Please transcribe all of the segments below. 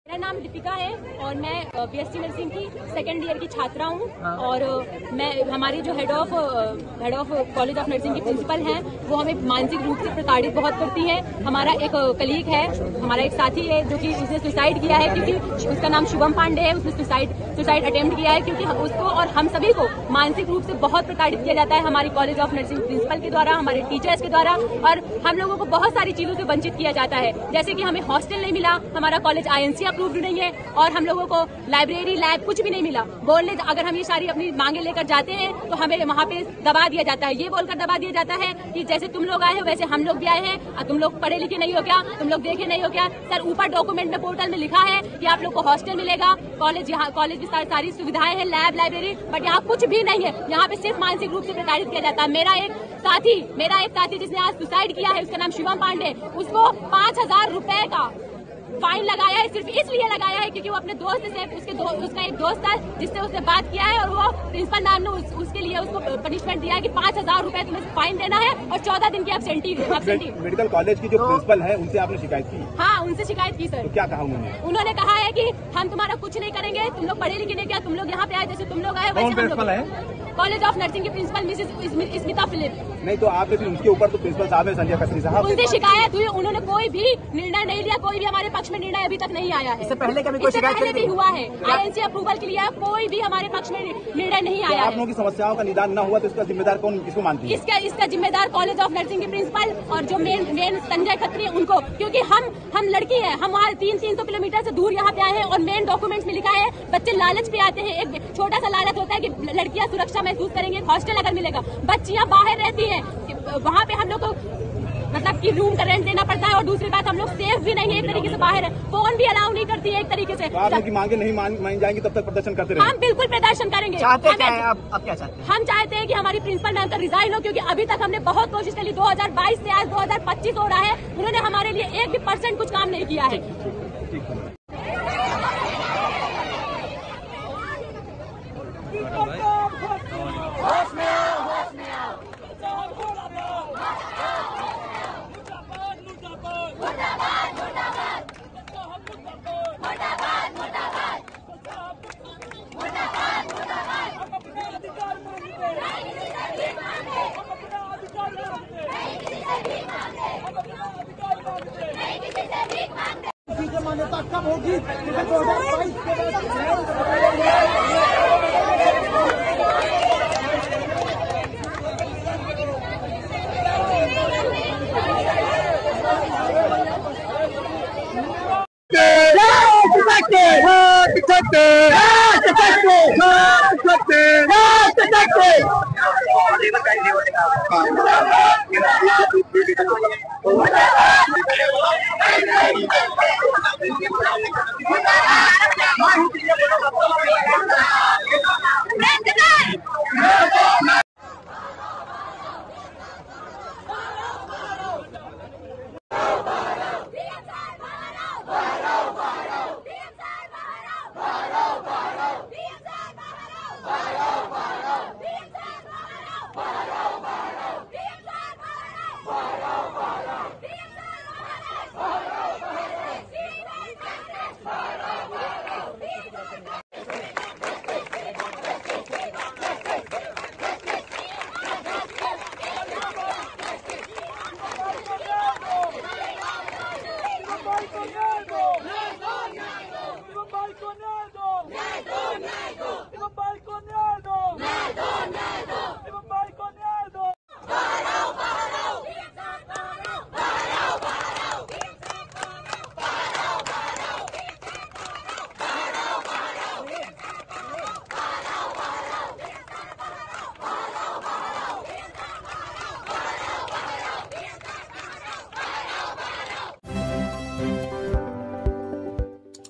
मेरा नाम दीपिका है और मैं बीएससी नर्सिंग की सेकेंड ईयर की छात्रा हूँ। और मैं हमारी जो head of college of nursing की प्रिंसिपल हैं वो हमें मानसिक रूप से प्रताड़ित बहुत करती है। हमारा एक कलीग है, हमारा एक साथी है जो कि उसने सुसाइड किया है, क्योंकि उसका नाम शुभम पांडे है। उसने सुसाइड अटेम्प्ट किया है क्योंकि उसको और हम सभी को मानसिक रूप से बहुत प्रताड़ित किया जाता है हमारी कॉलेज ऑफ नर्सिंग प्रिंसिपल के द्वारा, हमारे टीचर्स के द्वारा। और हम लोगों को बहुत सारी चीजों से वंचित किया जाता है, जैसे कि हमें हॉस्टल नहीं मिला, हमारा कॉलेज आईएनसी अप्रूव्ड नहीं है और हम लोगों को लाइब्रेरी लैब कुछ भी नहीं मिला। बोलने अगर हम ये सारी अपनी मांगे लेकर जाते हैं तो हमें वहाँ पे दबा दिया जाता है, ये बोलकर दबा दिया जाता है कि जैसे तुम लोग आए हो वैसे हम लोग भी आए हैं, तुम लोग पढ़े लिखे नहीं हो क्या, तुम लोग देखे नहीं हो क्या। सर ऊपर डॉक्यूमेंट में पोर्टल में लिखा है कि आप लोग को हॉस्टल मिलेगा, कॉलेज में सारी सुविधाएं हैं, लैब लाइब्रेरी, बट यहाँ कुछ भी नहीं है। यहाँ पे सिर्फ मानसिक रूप से प्रताड़ित किया जाता है। मेरा एक साथी जिसने आज सुसाइड किया है, उसका नाम शुभम पांडे, उसको 5,000 रुपए का फाइन लगाया है। सिर्फ इसलिए लगाया है क्योंकि वो अपने दोस्त से उसका एक दोस्त था जिससे उसने बात किया है और वो प्रिंसिपल मैम ने उसके लिए उसको पनिशमेंट दिया है कि 5,000 रुपए तुम्हें फाइन देना है और 14 दिन की एब्सेंटी। मेडिकल कॉलेज की जो प्रिंसिपल है उनसे आपने शिकायत की? हाँ, उनसे शिकायत की सर। तो क्या कहा उन्होंने कहा है कि हम तुम्हारा कुछ नहीं करेंगे, तुम लोग पढ़े लिखे नहीं, क्या तुम लोग यहाँ पे आए, जैसे तुम लोग आए वैसे हम लोग। कॉलेज ऑफ नर्सिंग की प्रिंसिपल मिसेस स्मिता फिलिप। नहीं तो आपने भी उनके ऊपर तो प्रिंसिपल साहब है संजय खत्री साहब, उनसे शिकायत हुई, उन्होंने कोई भी निर्णय नहीं लिया, कोई भी हमारे पक्ष में निर्णय अभी तक नहीं आया है। इससे पहले कभी कोई शिकायत भी हुआ है, आईएनसी अप्रूवल के लिए कोई भी हमारे पक्ष में निर्णय नहीं आया है। आप लोगों की समस्याओं का निदान न हुआ तो इसका जिम्मेदार कौन, किसको मानती है? इसका जिम्मेदार कॉलेज ऑफ नर्सिंग की प्रिंसिपल और जो मेन संजय खत्री उनको, क्योंकि हम लड़की है, हम वहाँ 300 किलोमीटर से दूर यहाँ पे आए हैं और मेन डॉक्यूमेंट्स में लिखा है बच्चे लालच पे आते हैं। एक छोटा सा लालच होता है कि लड़कियां सुरक्षा महसूस करेंगे, हॉस्टल अगर मिलेगा। बच्चियां बाहर रहती हैं, वहाँ पे हम लोग को मतलब कि रूम का रेंट देना पड़ता है और दूसरी बात हम लोग सेफ भी नहीं है, एक तरीके से बाहर है, फोन भी अलाउ नहीं करती है एक तरीके से। आप लोग की मांगे नहीं मानी जाएंगी तब तक प्रदर्शन करते रहेंगे? हम बिल्कुल प्रदर्शन करेंगे। चाहते क्या है आप क्या चाहते हैं? हम चाहते हैं कि हमारी प्रिंसिपल मैम का रिजाइन हो, क्योंकि अभी तक हमने बहुत कोशिश करी। 2022 से आज 2025 हो रहा है, उन्होंने हमारे लिए 1% कुछ काम नहीं किया है। मान्यता कब होगी? 2022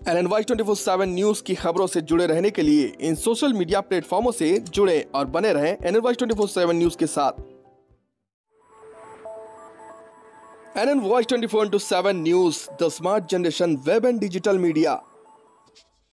NNY 24/7 न्यूज की खबरों से जुड़े रहने के लिए इन सोशल मीडिया प्लेटफॉर्मों से जुड़े और बने रहें NNY 24/7 न्यूज के साथ। NNY 24/7 news, the smart generation web and digital media.